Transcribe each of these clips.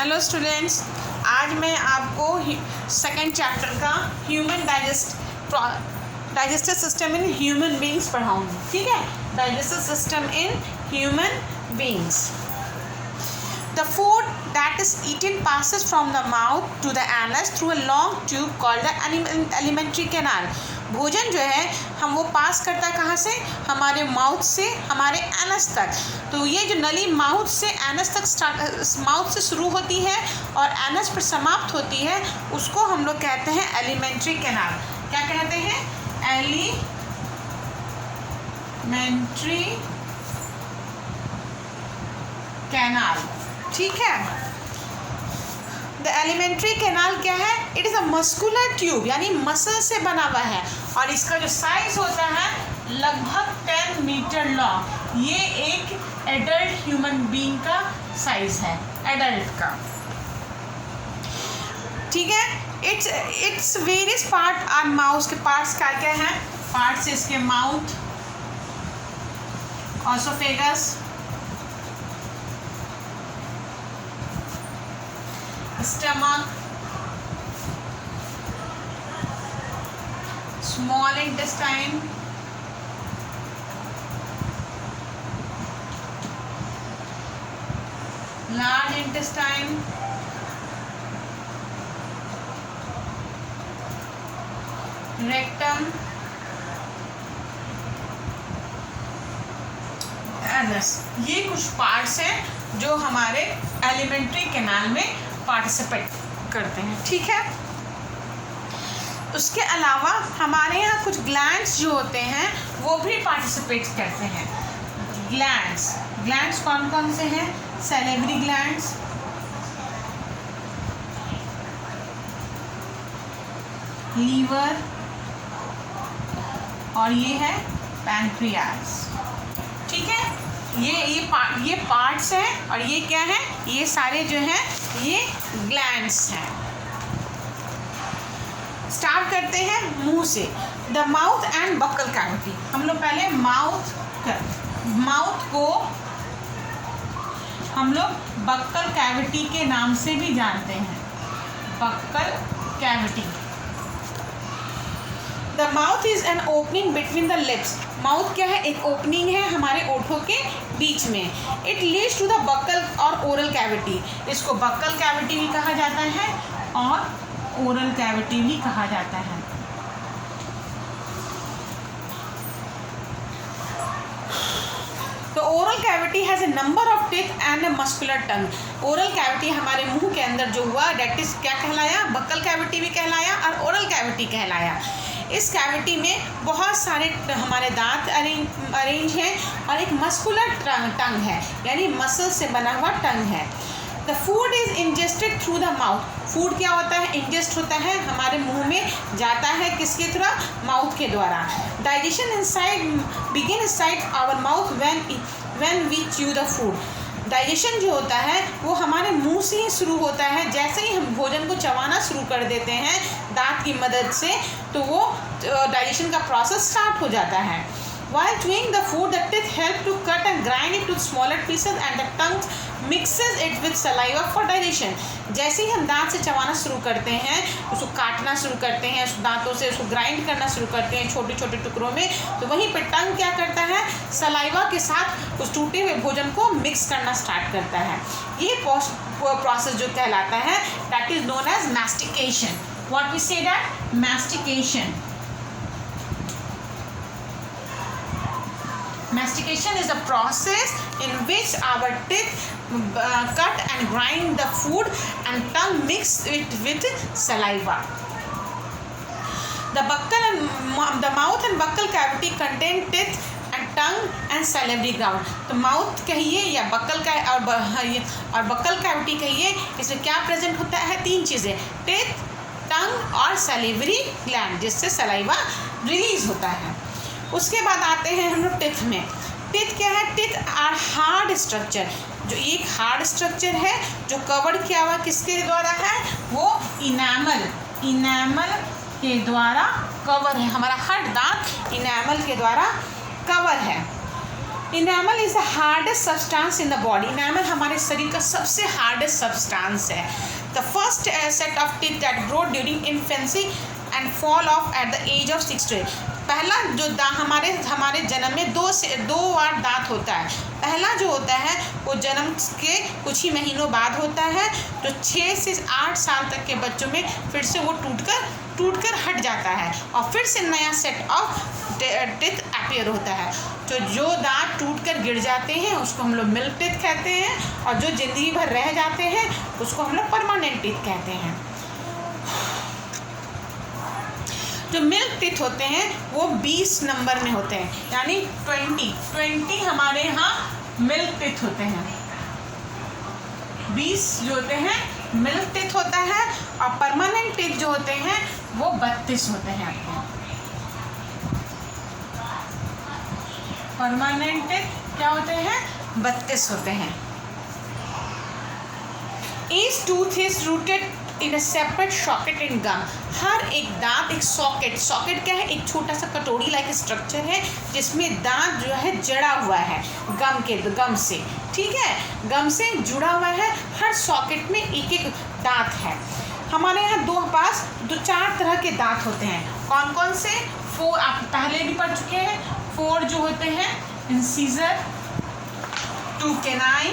Hello students, आज मैं आपको सेकंड चैप्टर का human digestive system in human beings पढ़ाऊँगी। ठीक है, digestive system in human beings. The food that is eaten passes from the mouth to the anus through a long tube called the alimentary canal. भोजन जो है हम वो पास करता है कहाँ से? हमारे माउथ से हमारे एनस तक। तो ये जो नली माउथ से एनस तक माउथ से शुरू होती है और एनस पर समाप्त होती है, उसको हम लोग कहते हैं एलिमेंट्री कैनाल। क्या कहते हैं? Alimentary canal. ठीक है, द एलिमेंट्री कैनाल क्या है? It is a muscular tube, यानी मसल से बना हुआ है और इसका जो साइज होता है लगभग 10 मीटर लॉन्ग। ये एक एडल्ट ह्यूमन बीइंग का साइज है, एडल्ट का। ठीक है, it's various part are mouth के पार्ट्स क्या क्या हैं? पार्ट्स इसके mouth, oesophagus, stomach, small intestine, large intestine, rectum, anus. ये कुछ पार्ट्स हैं जो हमारे एलिमेंट्री कैनाल में पार्टिसिपेट करते हैं। ठीक है, उसके अलावा हमारे यहाँ कुछ ग्लैंड्स जो होते हैं वो भी पार्टिसिपेट करते हैं। ग्लैंड्स कौन कौन से हैं? सैलिवरी ग्लैंड्स, लीवर, और ये है पैंक्रियास। ठीक है, ये पार्ट्स हैं और ये क्या है? ये सारे जो हैं ये ग्लैंड्स हैं। स्टार्ट करते हैं मुंह से। The mouth and buccal cavity. हम लोग पहले माउथ को हम लोग बक्कल कैविटी के नाम से भी जानते हैं, buccal cavity. The mouth is an opening between the lips. Mouth क्या है? एक ओपनिंग है हमारे ओठों के बीच में। It leads to the buccal और ओरल कैविटी। इसको बक्कल कैविटी भी कहा जाता है और ओरल कैविटी भी कहा जाता है। तो oral cavity has a number of teeth and a muscular tongue. Oral cavity हमारे मुंह के अंदर जो हुआ डेट इज क्या कहलाया? बक्कल कैविटी भी कहलाया और ओरल कैविटी कहलाया। इस कैविटी में बहुत सारे हमारे दांत अरेंज हैं और एक मस्कुलर टंग है, यानी मसल से बना हुआ टंग है। The food is ingested through the mouth. Food क्या होता है? इंजेस्ट होता है, हमारे मुंह में जाता है, किसके थ्रू? माउथ के द्वारा। Digestion inside begin inside our mouth when we chew the food. Digestion जो होता है वो हमारे मुंह से ही शुरू होता है। जैसे ही हम भोजन को चबाना शुरू कर देते हैं दांत की मदद से, तो वो डाइजेशन का प्रोसेस स्टार्ट हो जाता है। While chewing the food, the teeth help to cut and grind it to smaller pieces and the tongue mixes it with saliva for digestion. जैसे ही हम दांत से चबाना शुरू करते हैं, उसको काटना शुरू करते हैं, उस दांतों से उसको ग्राइंड करना शुरू करते हैं छोटे छोटे टुकड़ों में, तो वहीं पे टंग क्या करता है? सलाइवा के साथ उस टूटे हुए भोजन को मिक्स करना स्टार्ट करता है। ये प्रोसेस जो कहलाता है that is known as mastication. What we say that? Mastication. Mastication is a process in which our teeth cut and grind the food and tongue mix it with saliva. The mouth and buccal cavity contain teeth and tongue and salivary gland. तो mouth कहिए या buckle का और buccal cavity कहिए, इसमें क्या present होता है? 3 चीज़ें, टेथ, टंग और सैलिवरी ग्लैंड, जिससे सलाइवा रिलीज होता है। उसके बाद आते हैं हम लोग टिथ में। टिथ क्या है? Teeth are hard structure. जो एक हार्ड स्ट्रक्चर है जो कवर किया हुआ किसके द्वारा है? वो इनैमल के द्वारा कवर है। हमारा हर दांत इनैमल के द्वारा कवर है। Enamel is the hardest substance in the body. Enamel हमारे शरीर का सबसे हार्डेस्ट सब्सटेंस है। The first set of teeth that grow during infancy and fall off at the age of 6 to 8। पहला जो हमारे जन्म में दो बार दांत होता है। पहला जो होता है वो जन्म के कुछ ही महीनों बाद होता है, जो 6 से 8 साल तक के बच्चों में फिर से वो टूट कर हट जाता है और फिर से नया सेट ऑफ टीथ अपीयर होता है। तो जो दांत टूट कर गिर जाते हैं उसको हम लोग मिल्क टीथ कहते हैं, और जो ज़िंदगी भर रह जाते हैं उसको हम लोग परमानेंट टीथ कहते हैं। जो मिल्क टीथ होते हैं वो 20 नंबर में होते हैं, यानी 20 हमारे यहाँ मिल्क टीथ होते हैं। 20 जो होते हैं मिल्क टीथ होता है, और परमानेंट टीथ जो होते हैं वो 32 होते हैं। आपके परमानेंट टीथ क्या होते हैं? 32 होते हैं। Each tooth is rooted in a separate socket in gum। हर एक दांत एक सॉकेट क्या है? एक छोटा सा कटोरी लाइक स्ट्रक्चर है जिसमें दांत जो है जड़ा हुआ है गम से, ठीक है, गम से जुड़ा हुआ है। हर सॉकेट में एक एक दांत है। हमारे यहाँ दो 4 तरह के दांत होते हैं। कौन कौन से? 4 आप पहले भी पढ़ चुके हैं। 4 जो होते हैं incisor, 2 canine,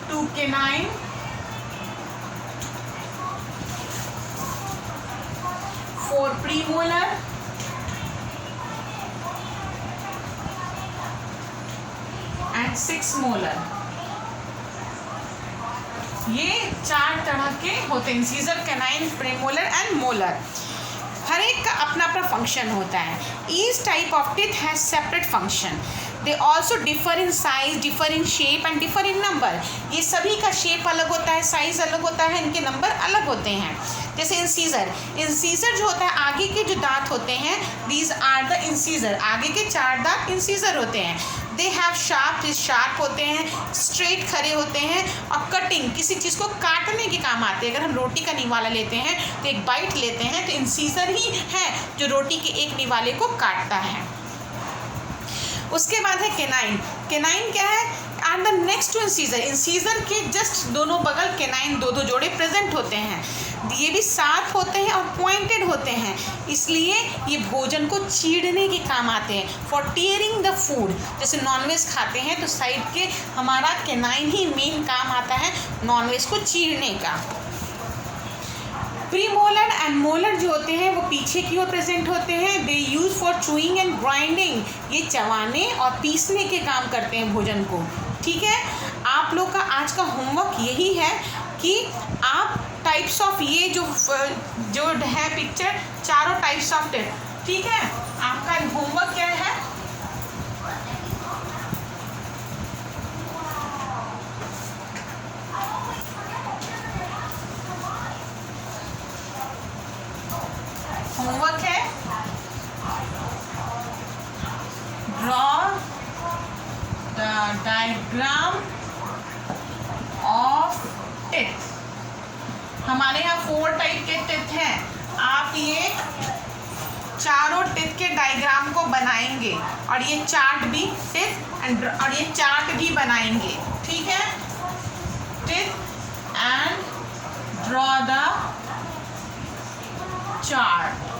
2 canine, 4 premolar, and 6 molar. ये 4 तरह के होते हैं, incisor, canine, premolar and molar. हर एक का अपना अपना फंक्शन होता है। Each type of teeth has separate function. They also differ in size, differ in shape and differ in number. ये सभी का शेप अलग होता है, साइज अलग होता है, इनके नंबर अलग होते हैं। जैसे इंसीजर जो होता है, आगे के जो दांत होते हैं, दीज आर द इंसीजर। आगे के 4 दांत इंसीजर होते हैं। दे हैव शार्प होते हैं, स्ट्रेट खड़े होते हैं, और कटिंग किसी चीज़ को काटने के काम आते हैं। अगर हम रोटी का निवाला लेते हैं तो एक बाइट लेते हैं, तो इंसीजर ही है जो रोटी के एक निवाले को काटता है। उसके बाद है कैनाइन। कैनाइन क्या है? And the next to incisor के जस्ट दोनों बगल कैनाइन 2 जोड़े प्रेजेंट होते हैं। ये भी शार्प होते हैं और पॉइंटेड होते हैं, इसलिए ये भोजन को चीरने के काम आते हैं। फॉर टीयरिंग द फूड, जैसे नॉनवेज खाते हैं तो साइड के हमारा कैनाइन ही मेन काम आता है नॉनवेज को चीरने का। प्रीमोलर एंड मोलर जो होते हैं वो पीछे की ओर प्रेजेंट होते हैं। They use for chewing and grinding. ये चबाने और पीसने के काम करते हैं भोजन को, ठीक है। आप लोग का आज का होमवर्क यही है कि आप टाइप्स ऑफ ये जो है पिक्चर, चारों टाइप्स ऑफ टीथ, ठीक है। आपका होमवर्क क्या है? होमवर्क है draw the diagram of teeth. हमारे यहाँ 4 टाइप के टीथ हैं। आप ये चारों टीथ के डायग्राम को बनाएंगे, और ये चार्ट भी टीथ और ये चार्ट भी बनाएंगे, ठीक है। Teeth and draw the chart.